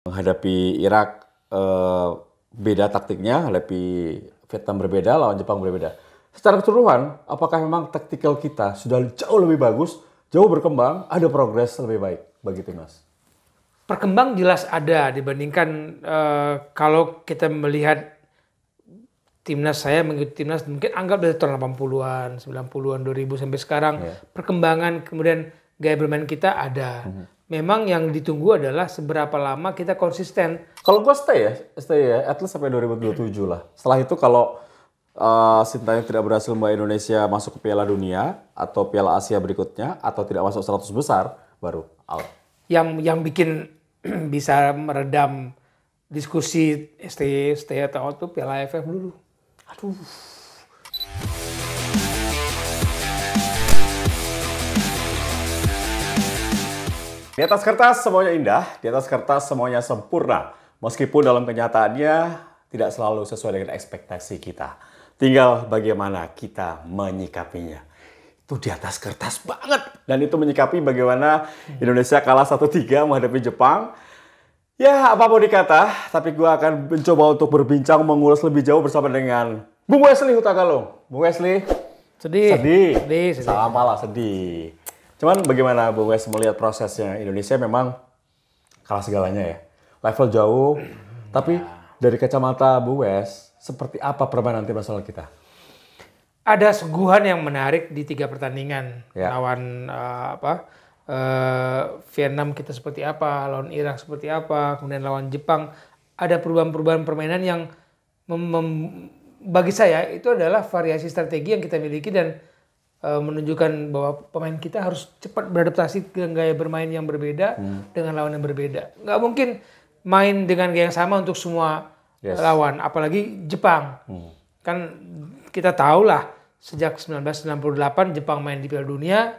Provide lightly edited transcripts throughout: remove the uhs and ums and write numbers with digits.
Menghadapi Irak beda taktiknya, hadapi Vietnam berbeda, lawan Jepang berbeda. Secara keseluruhan, apakah memang taktikal kita sudah jauh lebih bagus, jauh berkembang, ada progres lebih baik bagi timnas? Perkembang jelas ada dibandingkan kalau kita melihat timnas saya mengikuti timnas mungkin anggap dari tahun 80-an, 90-an, 2000 sampai sekarang. Perkembangan kemudian gaya bermain kita ada. Memang yang ditunggu adalah seberapa lama kita konsisten. Kalau gue stay ya, at least sampai 2027 lah. Setelah itu kalau Sintayong tidak berhasil membawa Indonesia masuk ke Piala Dunia atau Piala Asia berikutnya atau tidak masuk 100 besar, baru out. Yang bikin bisa meredam diskusi stay atau out tuh Piala AFF dulu. Aduh. Di atas kertas semuanya indah, di atas kertas semuanya sempurna. Meskipun dalam kenyataannya tidak selalu sesuai dengan ekspektasi kita. Tinggal bagaimana kita menyikapinya. Itu di atas kertas banget. Dan itu menyikapi bagaimana Indonesia kalah 1-3 menghadapi Jepang. Ya, apapun dikata, tapi gue akan mencoba untuk berbincang, mengulas lebih jauh bersama dengan Bung Wesley Hutagalung. Bung Wesley. Sedih. Sama lah, sedih. Cuman bagaimana Bung Wes melihat prosesnya? Indonesia memang kalah segalanya ya. Level jauh, tapi dari kacamata Bung Wes, seperti apa permainan tim nasional kita? Ada suguhan yang menarik di 3 pertandingan. Lawan Vietnam kita seperti apa, lawan Irak seperti apa, kemudian lawan Jepang. Ada perubahan-perubahan permainan yang bagi saya itu adalah variasi strategi yang kita miliki dan menunjukkan bahwa pemain kita harus cepat beradaptasi ke gaya bermain yang berbeda dengan lawan yang berbeda. Nggak mungkin main dengan gaya yang sama untuk semua lawan, apalagi Jepang. Kan kita tahu lah sejak 1998 Jepang main di Piala Dunia,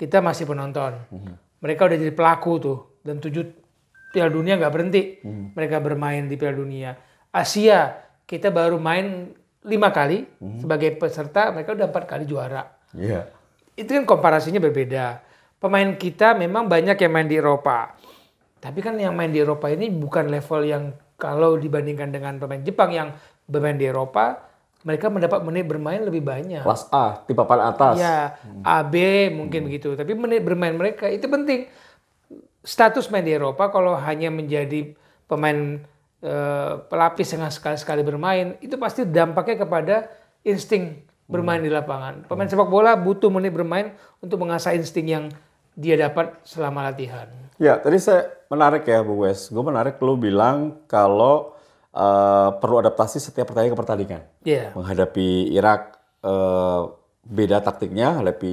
kita masih penonton. Mereka udah jadi pelaku tuh, dan 7 Piala Dunia nggak berhenti. Mereka bermain di Piala Dunia. Asia kita baru main 5 kali sebagai peserta, mereka udah 4 kali juara. Itu kan komparasinya berbeda. Pemain kita memang banyak yang main di Eropa. Tapi kan yang main di Eropa ini bukan level yang kalau dibandingkan dengan pemain Jepang yang bermain di Eropa, mereka mendapat menit bermain lebih banyak. Kelas A, tipe papan atas. Ya, A, B mungkin begitu. Tapi menit bermain mereka itu penting. Status main di Eropa kalau hanya menjadi pemain pelapis yang sekali-sekali bermain, itu pasti dampaknya kepada insting bermain di lapangan. Pemain sepak bola butuh menit bermain untuk mengasah insting yang dia dapat selama latihan. Ya, tadi saya menarik ya Bung Wes. Gue menarik lu bilang kalau perlu adaptasi setiap pertandingan ke pertandingan. Menghadapi Irak beda taktiknya, hadapi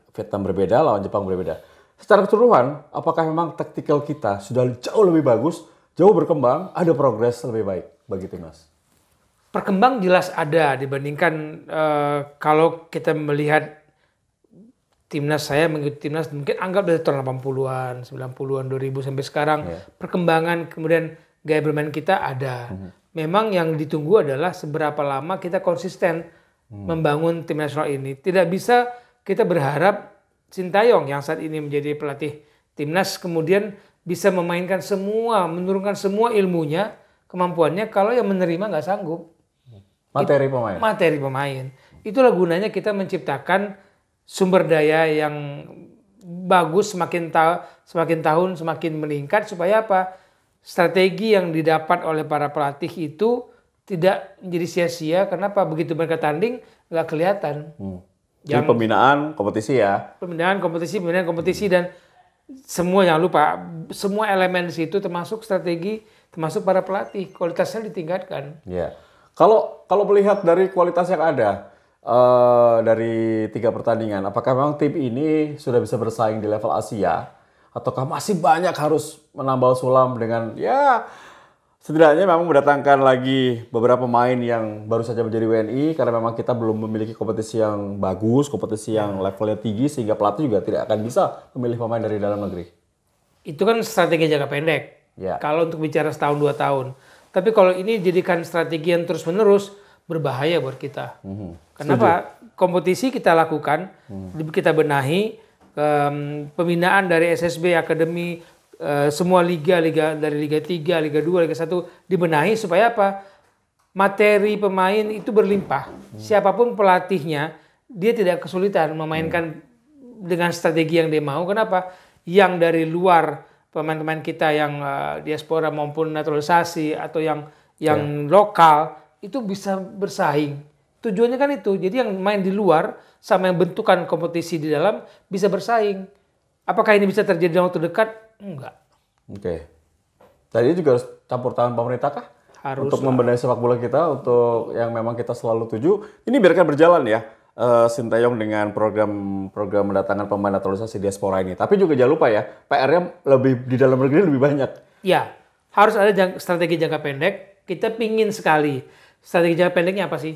Vietnam berbeda, lawan Jepang berbeda. Secara keseluruhan, apakah memang taktikal kita sudah jauh lebih bagus, jauh berkembang, ada progres lebih baik bagi timnas? Perkembang jelas ada dibandingkan kalau kita melihat timnas saya mengikuti timnas mungkin anggap dari tahun 80-an, 90-an, 2000 sampai sekarang. Perkembangan kemudian gaya bermain kita ada. Memang yang ditunggu adalah seberapa lama kita konsisten membangun tim nasional ini. Tidak bisa kita berharap Sintayong yang saat ini menjadi pelatih timnas kemudian bisa memainkan semua, menurunkan semua ilmunya, kemampuannya kalau yang menerima nggak sanggup. Materi pemain. Itulah gunanya kita menciptakan sumber daya yang bagus semakin tahun semakin meningkat supaya apa? Strategi yang didapat oleh para pelatih itu tidak menjadi sia-sia. Kenapa? Begitu mereka tanding nggak kelihatan. Jadi pembinaan kompetisi ya? Pembinaan kompetisi dan semua jangan lupa semua elemen di situ termasuk strategi, termasuk para pelatih kualitasnya ditingkatkan. Kalau melihat dari kualitas yang ada dari 3 pertandingan, apakah memang tim ini sudah bisa bersaing di level Asia? Ataukah masih banyak harus menambal sulam dengan setidaknya memang mendatangkan lagi beberapa pemain yang baru saja menjadi WNI karena memang kita belum memiliki kompetisi yang bagus, kompetisi yang levelnya tinggi sehingga pelatih juga tidak akan bisa memilih pemain dari dalam negeri. Itu kan strategi jangka pendek. Kalau untuk bicara setahun 2 tahun. Tapi kalau ini jadikan strategi yang terus-menerus berbahaya buat kita. Kenapa? Kompetisi kita lakukan, kita benahi, pembinaan dari SSB, akademi, semua liga dari Liga 3, Liga 2, Liga 1 dibenahi supaya apa? Materi pemain itu berlimpah. Siapapun pelatihnya, dia tidak kesulitan memainkan dengan strategi yang dia mau. Kenapa? Yang dari luar pemain-pemain kita yang diaspora maupun naturalisasi atau yang lokal itu bisa bersaing. Tujuannya kan itu. Jadi yang main di luar sama yang bentukan kompetisi di dalam bisa bersaing. Apakah ini bisa terjadi dalam waktu dekat? Enggak. Oke. Tadi juga harus campur tangan pemerintah kah? Harus untuk membenahi sepak bola kita, untuk yang memang kita selalu tuju. Ini biarkan berjalan ya, Sintayong dengan program mendatangkan pemain naturalisasi diaspora ini. Tapi juga jangan lupa ya, PR-nya lebih di dalam negeri lebih banyak. Ya, harus ada strategi jangka pendek. Kita pingin sekali. Strategi jangka pendeknya apa sih?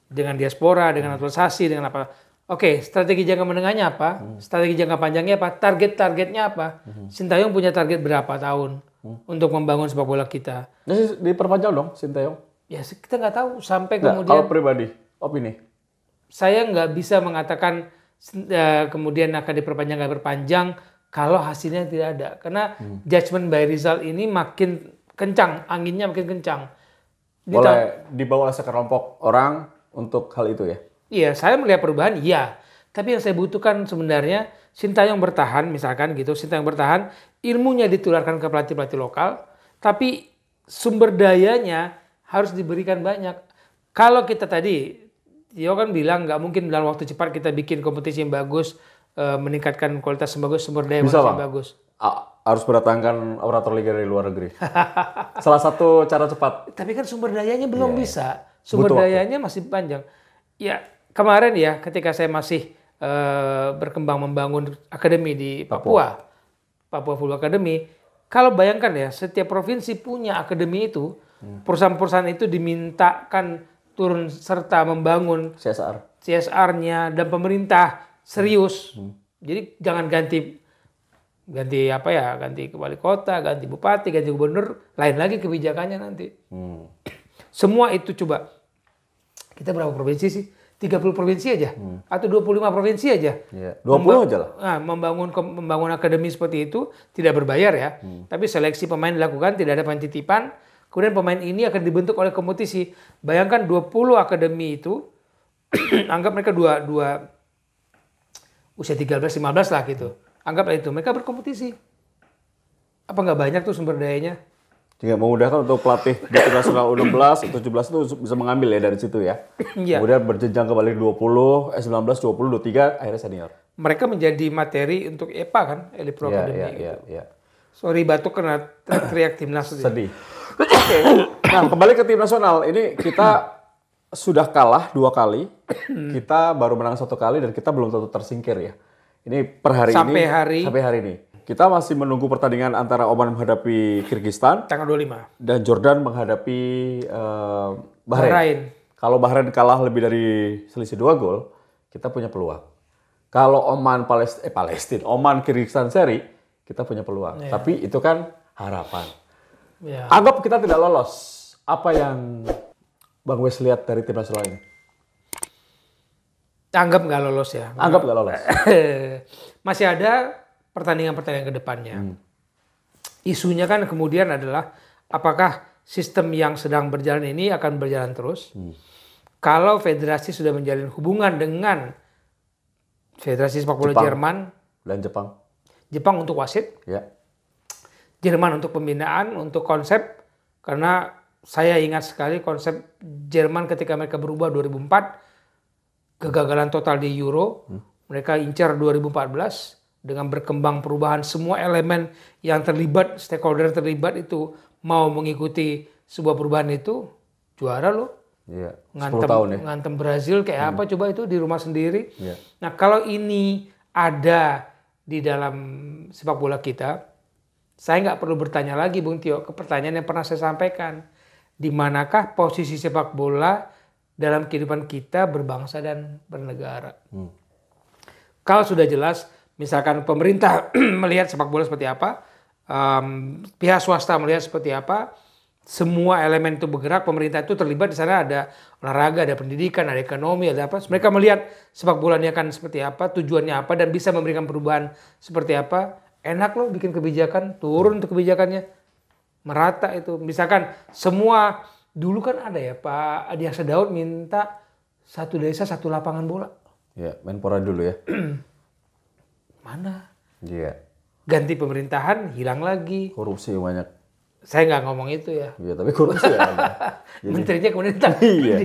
Dengan diaspora, dengan naturalisasi, dengan apa? Oke, strategi jangka menengahnya apa? Strategi jangka panjangnya apa? Targetnya apa? Sintayong punya target berapa tahun untuk membangun sepak bola kita? Jadi diperpanjang dong Sintayong? Ya kita nggak tahu sampai Nggak, kemudian. kalau pribadi, opini? Saya nggak bisa mengatakan kemudian akan diperpanjang nggak berpanjang kalau hasilnya tidak ada. Karena judgment by result ini makin kencang, anginnya makin kencang. Boleh dibawa oleh sekelompok orang untuk hal itu ya? Iya, saya melihat perubahan, iya. Tapi yang saya butuhkan sebenarnya Sintayong bertahan, misalkan gitu, Sintayong bertahan, ilmunya ditularkan ke pelatih-pelatih lokal, tapi sumber dayanya harus diberikan banyak. Kalau kita tadi, Tio kan bilang nggak mungkin dalam waktu cepat kita bikin kompetisi yang bagus, meningkatkan kualitas yang bagus, sumber daya yang bagus. Harus berdatangkan operator liga dari luar negeri. Salah satu cara cepat. Tapi kan sumber dayanya belum bisa. Sumber dayanya masih panjang. Ya, kemarin ya ketika saya masih berkembang membangun akademi di Papua Football Academy, kalau bayangkan ya setiap provinsi punya akademi itu, perusahaan-perusahaan itu dimintakan turun serta membangun CSR-nya dan pemerintah serius. Jadi jangan ganti wali kota, ganti bupati, ganti gubernur, lain lagi kebijakannya nanti. Semua itu coba. Kita berapa provinsi sih? 30 provinsi aja atau 25 provinsi aja. 20 aja lah. Nah, membangun akademi seperti itu tidak berbayar ya. Tapi seleksi pemain dilakukan, tidak ada pemain titipan. Kemudian pemain ini akan dibentuk oleh kompetisi. Bayangkan 20 akademi itu anggap mereka dua usia 13 15 lah gitu. Anggaplah itu mereka berkompetisi. Apa nggak banyak tuh sumber dayanya? Juga memudahkan untuk pelatih di nasional U16, U17 itu bisa mengambil ya dari situ ya. Kemudian berjenjang kembali 20, 19, 20, 23, akhirnya senior. Mereka menjadi materi untuk EPA kan, Elite Pro Academy. Iya. Sorry batuk kena teriak timnas. Sedih. Oke. Nah kembali ke tim nasional, ini kita sudah kalah 2 kali, kita baru menang 1 kali dan kita belum tentu tersingkir ya. Ini per hari sampai hari ini. Kita masih menunggu pertandingan antara Oman menghadapi Kyrgyzstan. Tanggal 25. Dan Jordan menghadapi Bahrain. Kalau Bahrain kalah lebih dari selisih 2 gol, kita punya peluang. Kalau Oman Oman Kyrgyzstan seri, kita punya peluang. Yeah. Tapi itu kan harapan. Yeah. Anggap kita tidak lolos. Apa yang Bang Wes lihat dari tim nasional ini? Anggap nggak lolos ya. Anggap nggak lolos. Masih ada pertandingan-pertandingan ke depannya. Isunya kan kemudian adalah apakah sistem yang sedang berjalan ini akan berjalan terus? Kalau federasi sudah menjalin hubungan dengan Federasi Sepak Bola Jerman dan Jepang. Jepang untuk wasit. Ya. Jerman untuk pembinaan, untuk konsep. Karena saya ingat sekali konsep Jerman ketika mereka berubah 2004, kegagalan total di Euro, mereka incar 2014. Dengan berkembang perubahan semua elemen yang terlibat, stakeholder yang terlibat itu mau mengikuti sebuah perubahan itu, juara loh. Iya, 10 tahun ya. Ngantem Brazil kayak apa coba itu di rumah sendiri. Iya. Nah kalau ini ada di dalam sepak bola kita, saya nggak perlu bertanya lagi Bung Tio, ke pertanyaan yang pernah saya sampaikan. Di manakah posisi sepak bola dalam kehidupan kita berbangsa dan bernegara? Kalau sudah jelas, misalkan pemerintah melihat sepak bola seperti apa, pihak swasta melihat seperti apa, semua elemen itu bergerak, pemerintah itu terlibat di sana, ada olahraga, ada pendidikan, ada ekonomi, ada apa. Mereka melihat sepak bola ini akan seperti apa, tujuannya apa, dan bisa memberikan perubahan seperti apa. enak loh bikin kebijakan, turun tuh kebijakannya, merata itu. Misalkan semua, dulu kan ada ya Pak Adiaksa Daud minta satu desa satu lapangan bola. Ya, Menpora dulu ya. Mana? Iya. Ganti pemerintahan, hilang lagi. Korupsi banyak. Saya nggak ngomong itu ya. Iya, tapi korupsi ya ada. Menterinya kemudian ditangkap. Iya.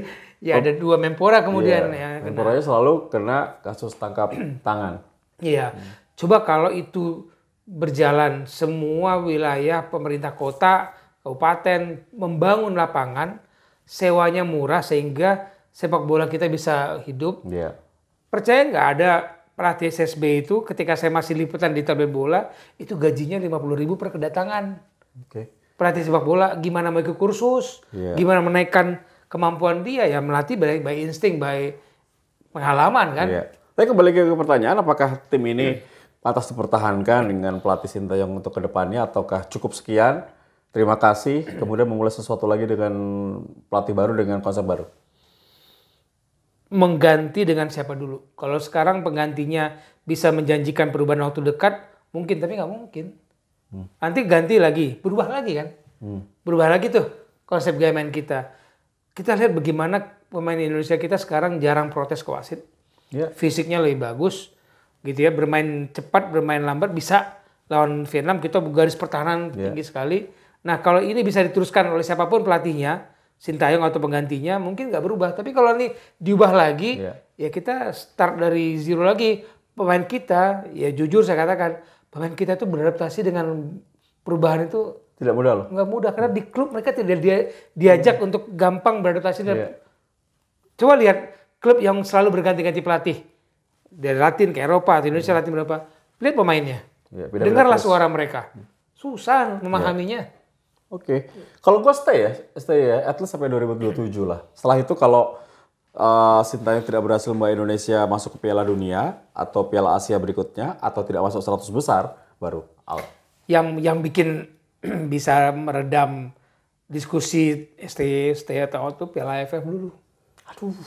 Ya ada 2 Menpora kemudian ya. Menporanya selalu kena kasus tangkap tangan. Iya. Coba kalau itu berjalan semua wilayah pemerintah kota, kabupaten membangun lapangan, sewanya murah sehingga sepak bola kita bisa hidup. Iya. Percaya nggak ada pelatih SSB itu ketika saya masih liputan di tabel bola itu gajinya 50.000 per kedatangan. Oke. Pelatih sepak bola gimana mau ikut kursus, gimana menaikkan kemampuan dia ya melatih by insting, by pengalaman kan. Iya. Tapi kembali ke pertanyaan, apakah tim ini pantas dipertahankan dengan pelatih Sintayong untuk kedepannya ataukah cukup sekian? Terima kasih. Kemudian memulai sesuatu lagi dengan pelatih baru dengan konsep baru. Mengganti dengan siapa dulu? Kalau sekarang penggantinya bisa menjanjikan perubahan waktu dekat, mungkin tapi nggak mungkin. Nanti ganti lagi, berubah lagi kan? Berubah lagi tuh konsep gaya main kita. Kita lihat bagaimana pemain Indonesia kita sekarang jarang protes ke wasit. Fisiknya lebih bagus, gitu ya. Bermain cepat, bermain lambat bisa lawan Vietnam kita garis pertahanan tinggi sekali. Nah kalau ini bisa diteruskan oleh siapapun pelatihnya, Sintayong atau penggantinya mungkin nggak berubah. Tapi kalau ini diubah lagi, ya kita start dari zero lagi. Pemain kita, ya jujur saya katakan, pemain kita itu beradaptasi dengan perubahan itu tidak mudah loh. Nggak mudah karena di klub mereka tidak diajak untuk gampang beradaptasi. Coba lihat klub yang selalu berganti-ganti pelatih dari Latin ke Eropa, atau Indonesia Latin berapa? Lihat pemainnya, dengarlah suara mereka. Susah memahaminya. Oke. Kalau gue stay ya, at least sampai 2027 lah. Setelah itu kalau Sintayong tidak berhasil membawa Indonesia masuk ke Piala Dunia atau Piala Asia berikutnya atau tidak masuk 100 besar, baru out. Yang bikin bisa meredam diskusi stay atau out tuh Piala AFF dulu. Aduh.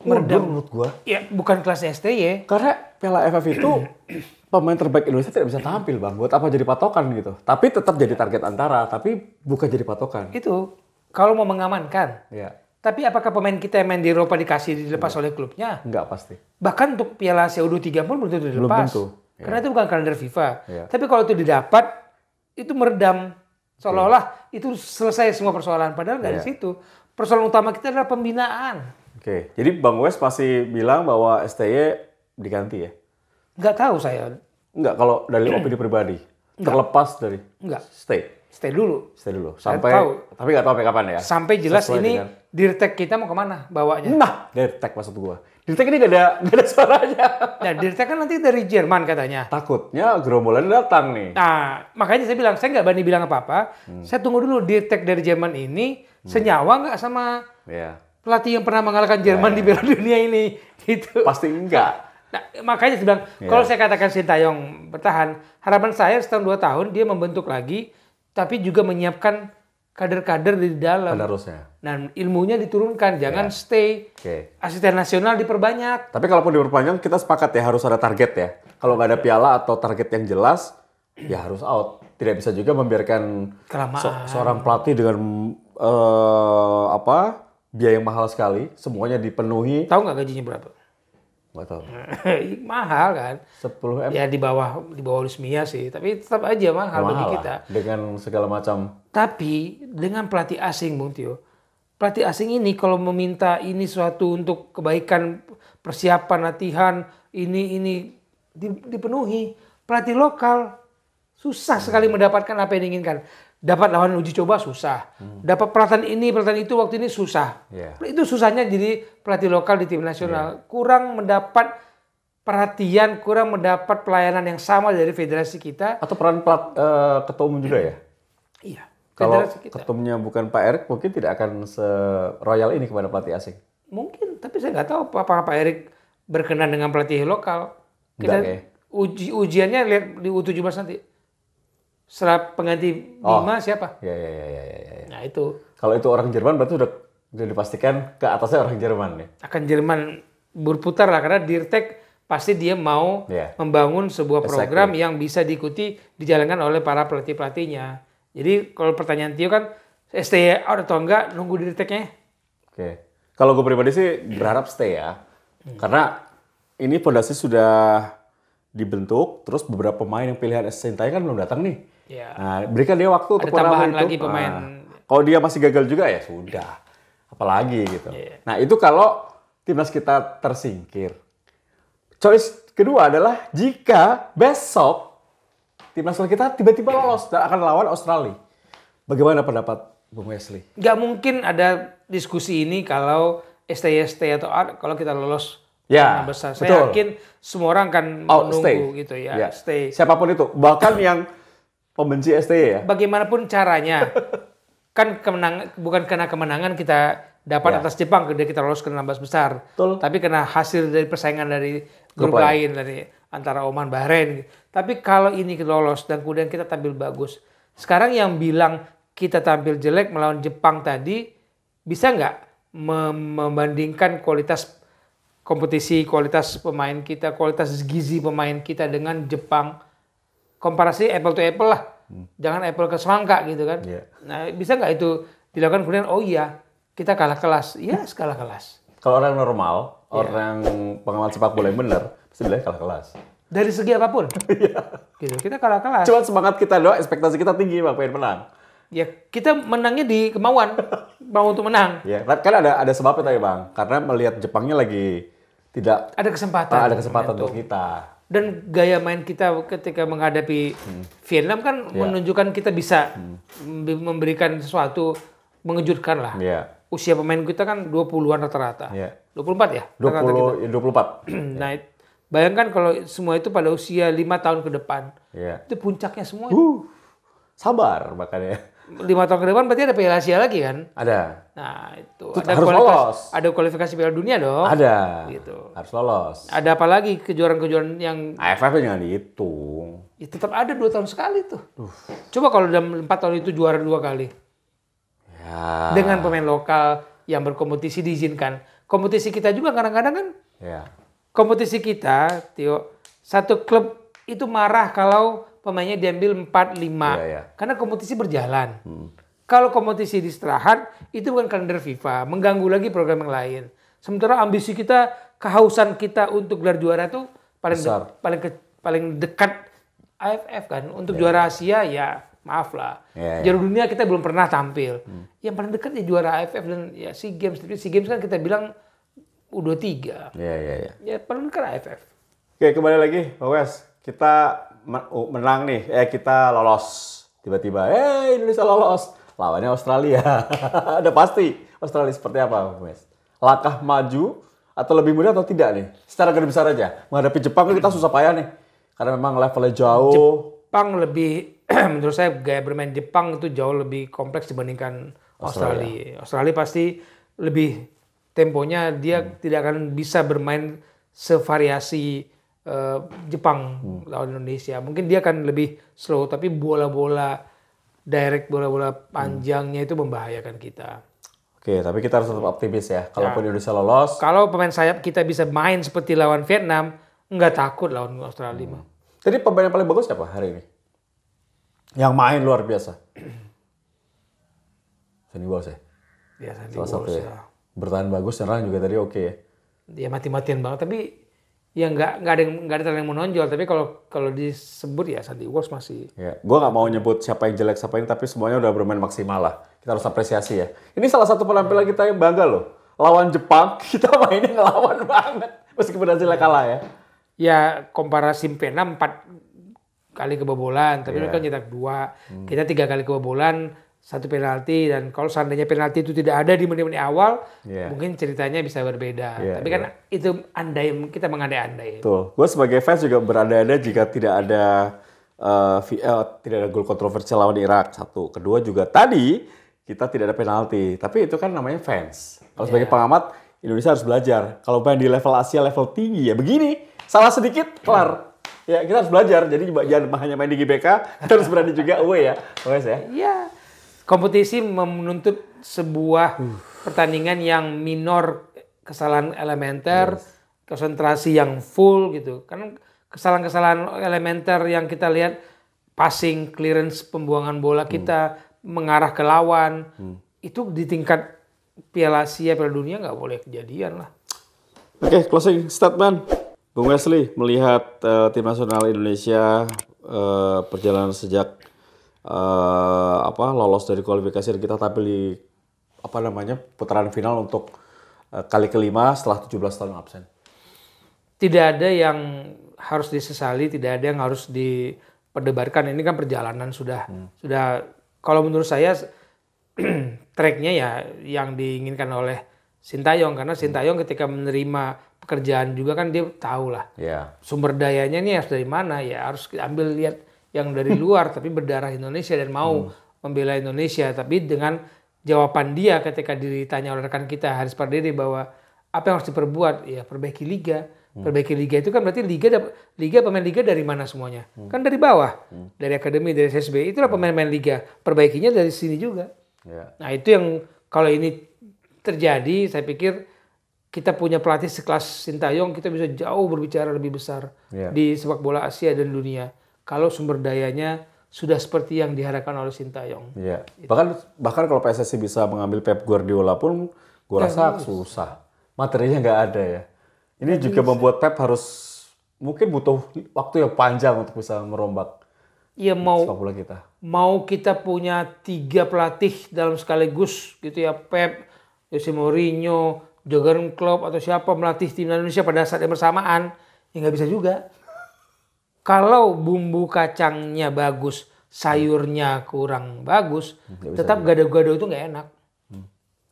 Meredam menurut gua. Ya bukan kelas STY. Karena Piala AFF itu pemain terbaik Indonesia tidak bisa tampil, Bang. Buat apa jadi patokan gitu. Tapi tetap jadi target antara, tapi bukan jadi patokan. Itu kalau mau mengamankan. Iya. Tapi apakah pemain kita yang main di Eropa dikasih dilepas oleh klubnya? Enggak pasti. Bahkan untuk Piala Asia U23 pun belum tentu dilepas. Belum tentu. Karena itu bukan kalender FIFA. Tapi kalau itu didapat, itu meredam. Seolah-olah itu selesai semua persoalan. Padahal nggak di situ. Persoalan utama kita adalah pembinaan. Oke. Jadi Bang Wes masih bilang bahwa STY diganti ya? Nggak tahu saya. Enggak, kalau dari opini pribadi. Terlepas dari Stay dulu. Sampai tapi nggak tahu sampai kapan ya. Sampai jelas ini Dirtek kita mau kemana bawanya. Nah, Dirtek maksud gua. Dirtek ini nggak ada suaranya. Nah, Dirtek kan nanti dari Jerman katanya. Takutnya gerombolan datang nih. Nah, makanya saya bilang, saya nggak berani bilang apa-apa. Saya tunggu dulu Dirtek dari Jerman ini senyawa nggak sama pelatih yang pernah mengalahkan Jerman di Piala Dunia ini. Gitu. Pasti enggak. Nah, makanya saya bilang, kalau saya katakan Sintayong bertahan, harapan saya setahun 2 tahun dia membentuk lagi, tapi juga menyiapkan kader-kader di dalam. Penerusnya. Nah, ilmunya diturunkan, jangan stay. Asisten nasional diperbanyak. Tapi kalaupun diperpanjang, kita sepakat ya harus ada target ya. Kalau nggak ada piala atau target yang jelas, ya harus out. Tidak bisa juga membiarkan seorang pelatih dengan biaya yang mahal sekali, semuanya dipenuhi. Tahu nggak gajinya berapa? Nggak tahu. Mahal kan? 10 M. Ya di bawah Luis Mia sih, tapi tetap aja mahal bagi kita. Dengan segala macam. Tapi dengan pelatih asing, Bung Tio, pelatih asing ini kalau meminta ini suatu untuk kebaikan persiapan latihan ini dipenuhi. Pelatih lokal susah sekali mendapatkan apa yang diinginkan. Dapat lawan uji coba susah. Dapat pelatihan ini, pelatihan itu waktu ini susah. Itu susahnya jadi pelatih lokal di tim nasional. Kurang mendapat perhatian, kurang mendapat pelayanan yang sama dari federasi kita. Atau peran ketua umum juga ya? Iya. Kalau ketumnya bukan Pak Erik, mungkin tidak akan se-royal ini kepada pelatih asing. Mungkin, tapi saya nggak tahu apakah Pak Erik berkenan dengan pelatih lokal. Kita ujiannya lihat di U17 nanti. Setelah pengganti Bima siapa? Ya. Nah itu. Kalau itu orang Jerman berarti sudah dipastikan ke atasnya orang Jerman ya? Akan Jerman berputar lah karena Dirtek pasti dia mau membangun sebuah program yang bisa diikuti, dijalankan oleh para pelatih-pelatihnya. Jadi kalau pertanyaan Tio kan, stay out atau enggak, nunggu di retake-nya? Oke. Kalau gue pribadi sih berharap stay ya. Karena ini fondasi sudah dibentuk, terus beberapa pemain yang pilihan Sintayong kan belum datang nih. Ya. Nah, berikan dia waktu untuk tambahan lagi pemain. Kalau dia masih gagal juga ya sudah. Apalagi gitu. Nah, itu kalau timnas kita tersingkir. Choice kedua adalah jika besok timnas kita tiba-tiba lolos dan akan lawan Australia. Bagaimana pendapat Bung Wesley? Nggak mungkin ada diskusi ini kalau stay atau out kalau kita lolos besar. Saya yakin semua orang akan menunggu gitu ya. Stay. Siapapun itu, bahkan yang pembenci STY ya. Bagaimanapun caranya, kan bukan karena kemenangan kita dapat atas Jepang, kemudian kita lolos ke 16 besar. Betul. Tapi karena hasil dari persaingan dari grup lain dari antara Oman, Bahrain. Tapi kalau ini lolos dan kemudian kita tampil bagus. Sekarang yang bilang kita tampil jelek melawan Jepang tadi, bisa nggak membandingkan kualitas kompetisi, kualitas pemain kita, kualitas gizi pemain kita dengan Jepang? Komparasi apple to apple lah. Jangan apple ke semangka gitu kan. Nah, bisa nggak itu dilakukan kemudian, oh iya, kita kalah kelas. Iya, kalah kelas. Kalau orang normal, orang pengamat sepak bola yang benar, pasti bilang kalah kelas. Dari segi apapun. Gitu, kita kalah kelas. Cuma semangat kita doang, ekspektasi kita tinggi, Bang, pengen menang. Ya, kita menangnya di kemauan. Mau untuk menang. Ya, kan ada sebabnya tadi, Bang. Karena melihat Jepangnya lagi tidak ada kesempatan. Ada kesempatan untuk kita. Dan gaya main kita ketika menghadapi Vietnam kan menunjukkan kita bisa memberikan sesuatu mengejutkan lah. Usia pemain kita kan 20-an rata-rata. 24 ya? 24. Nah, bayangkan kalau semua itu pada usia 5 tahun ke depan. Itu puncaknya semua. Sabar makanya. 5 tahun ke depan berarti ada Piala Asia lagi kan? Ada. Nah, itu harus lolos. Ada kualifikasi Piala Dunia dong. Ada. Gitu. Harus lolos. Ada apa lagi kejuaraan-kejuaraan yang AFF jangan dihitung. Ya, tetap ada 2 tahun sekali tuh. Coba kalau dalam 4 tahun itu juara 2 kali. Ya. Dengan pemain lokal yang berkompetisi diizinkan. Kompetisi kita juga kadang-kadang kan. Kompetisi kita, Tio, satu klub itu marah kalau pemainnya diambil 4-5. Karena kompetisi berjalan. Kalau kompetisi di-istirahat, itu bukan kalender FIFA. Mengganggu lagi program yang lain. Sementara ambisi kita, kehausan kita untuk gelar juara itu paling dekat AFF kan. Untuk juara Asia ya maaf lah. Juara dunia kita belum pernah tampil. Yang paling dekat ya juara AFF dan ya SEA Games. Tapi SEA Games kan kita bilang U23. Ya paling dekat AFF. Oke, kembali lagi Pak Wes. Kita menang nih, kita lolos. Tiba-tiba, Indonesia lolos. Lawannya Australia. Udah pasti Australia seperti apa, Mas? Langkah maju atau lebih mudah atau tidak nih? Secara garis besar aja. Menghadapi Jepang kita susah payah nih. Karena memang levelnya jauh. Jepang lebih, menurut saya gaya bermain Jepang itu jauh lebih kompleks dibandingkan Australia. Australia pasti lebih temponya, dia tidak akan bisa bermain sevariasi Jepang lawan Indonesia. Mungkin dia akan lebih slow, tapi bola-bola direct, bola-bola panjangnya itu membahayakan kita. Oke, tapi kita harus tetap optimis ya. Kalaupun Indonesia lolos. Kalau pemain sayap kita bisa main seperti lawan Vietnam, nggak takut lawan Australia. Jadi pemain yang paling bagus siapa hari ini? Yang main luar biasa. Sandy Walsh ya? Ya, Sandy Walsh ya. Bertahan bagus, nyerang juga tadi oke ya? Ya mati-matian banget, tapi ya nggak ada yang menonjol. Tapi kalau disebut ya Sandy Walsh masih. Ya, gue nggak mau nyebut siapa yang jelek siapa yang, tapi semuanya udah bermain maksimal lah. Kita harus apresiasi ya. Ini salah satu penampilan kita yang bangga loh. Lawan Jepang kita mainnya ngelawan banget, meskipun hasilnya kalah ya. Ya komparasi Vietnam 4 kali kebobolan, tapi mereka nyetak 2. Kita 3 kali kebobolan, 1 penalti, dan kalau seandainya penalti itu tidak ada di menit-menit awal, mungkin ceritanya bisa berbeda. Tapi kan itu kita mengandai-andai. Betul. Gue sebagai fans juga berandai-andai jika tidak ada gol kontroversial lawan Irak. 1. Kedua juga tadi kita tidak ada penalti. Tapi itu kan namanya fans. Kalau sebagai pengamat, Indonesia harus belajar. Kalau main di level Asia, level tinggi ya begini. Salah sedikit, kelar. Ya kita harus belajar. Jadi jangan hanya main di GBK, kita harus berani juga away ya. Iya. Kompetisi menuntut sebuah pertandingan yang minor, kesalahan elementer, konsentrasi yang full gitu. Kan kesalahan-kesalahan elementer yang kita lihat, passing, clearance, pembuangan bola kita mengarah ke lawan, itu di tingkat Piala Asia, Piala Dunia nggak boleh kejadian lah. Oke, closing statement. Bung Wesley, melihat tim nasional Indonesia perjalanan sejak lolos dari kualifikasi dan kita tampil di putaran final untuk kali kelima setelah 17 tahun absen. Tidak ada yang harus disesali, tidak ada yang harus diperdebatkan. Ini kan perjalanan sudah kalau menurut saya tracknya ya yang diinginkan oleh Sintayong, karena Sintayong ketika menerima pekerjaan juga kan dia tahu lah sumber dayanya ini harus dari mana, ya harus ambil lihat yang dari luar tapi berdarah Indonesia dan mau membela Indonesia. Tapi dengan jawaban dia ketika ditanya oleh rekan kita Haris Pardede bahwa apa yang harus diperbuat, ya perbaiki liga. Perbaiki liga itu kan berarti pemain liga dari mana semuanya? Kan dari bawah, dari akademi, dari SSB. Itulah pemain-pemain liga. Perbaikinya dari sini juga. Nah itu yang kalau ini terjadi, saya pikir kita punya pelatih sekelas Sintayong, kita bisa jauh berbicara lebih besar di sepak bola Asia dan dunia. Kalau sumber dayanya sudah seperti yang diharapkan oleh Sintayong. Bahkan kalau PSSI bisa mengambil Pep Guardiola pun, gue rasa susah. Materinya nggak ada ya. Ini juga membuat Pep harus mungkin butuh waktu yang panjang untuk bisa merombak sepak bola kita. Mau kita punya 3 pelatih dalam sekaligus gitu ya, Pep, Jose Mourinho, Jurgen Klopp atau siapa melatih tim Indonesia pada saat yang bersamaan, ya nggak bisa juga. Kalau bumbu kacangnya bagus, sayurnya kurang bagus, tetap gado-gado itu nggak enak.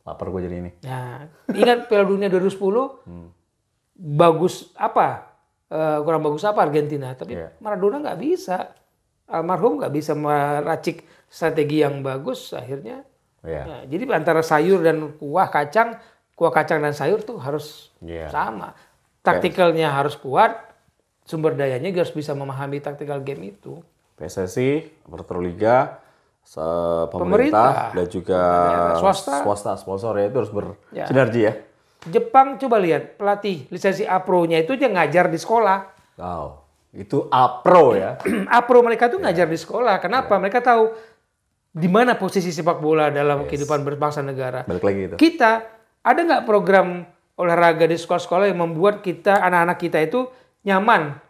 Lapar gue jadi ini. Nah, ingat Piala Dunia 2010? Bagus apa? Kurang bagus apa Argentina? Tapi Maradona nggak bisa. Almarhum nggak bisa meracik strategi yang bagus akhirnya. Ya, jadi antara sayur dan kuah kacang dan sayur tuh harus sama. Taktikalnya harus kuat, sumber dayanya harus bisa memahami tactical game itu. PSSI, Operator Liga, pemerintah dan juga swasta sponsor ya itu harus bersinergi ya. Jepang coba lihat pelatih lisensi A-Pro-nya itu dia ngajar di sekolah. Wow, itu A-Pro ya. A-Pro mereka tuh ngajar di sekolah. Kenapa? Mereka tahu di mana posisi sepak bola dalam kehidupan berbangsa negara. Balik lagi itu. Kita ada nggak program olahraga di sekolah-sekolah yang membuat kita anak-anak kita itu nyaman?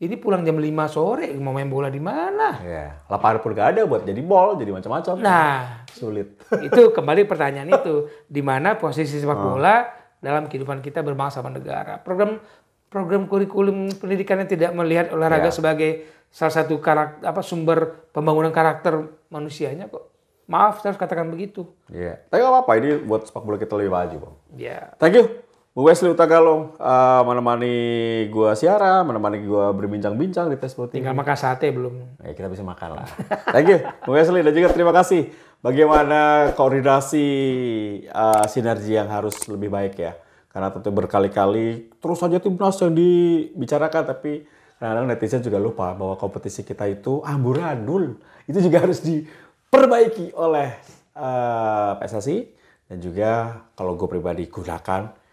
Ini pulang jam 5 sore mau main bola di mana? Lapangan pun nggak ada buat jadi mall, jadi macam-macam. Nah, sulit. Itu kembali pertanyaan itu, di mana posisi sepak bola dalam kehidupan kita berbangsa dan negara. Program kurikulum pendidikan yang tidak melihat olahraga sebagai salah satu sumber pembangunan karakter manusianya kok. Maaf, saya harus katakan begitu. Tapi nggak apa-apa, ini buat sepak bola kita lebih maju, Bang. Thank you. Bu Wesley Utagalung menemani gua siaran, menemani gua berbincang-bincang di Tespo TV. Tinggal makan sate belum? Kita bisa makan lah. Thank you, Bu Wesley, dan juga terima kasih. Bagaimana koordinasi sinergi yang harus lebih baik ya? Karena tentu berkali-kali terus saja timnas yang dibicarakan, tapi kadang-kadang netizen juga lupa bahwa kompetisi kita itu amburadul. Itu juga harus diperbaiki oleh PSSI dan juga kalau gue pribadi gunakan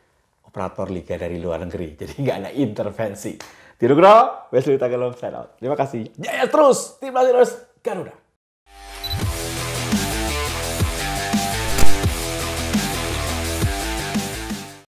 operator liga dari luar negeri. Jadi nggak ada intervensi. Tidak Wesley Utagalung sign out. Terima kasih. Jaya terus, timnas terus, Garuda.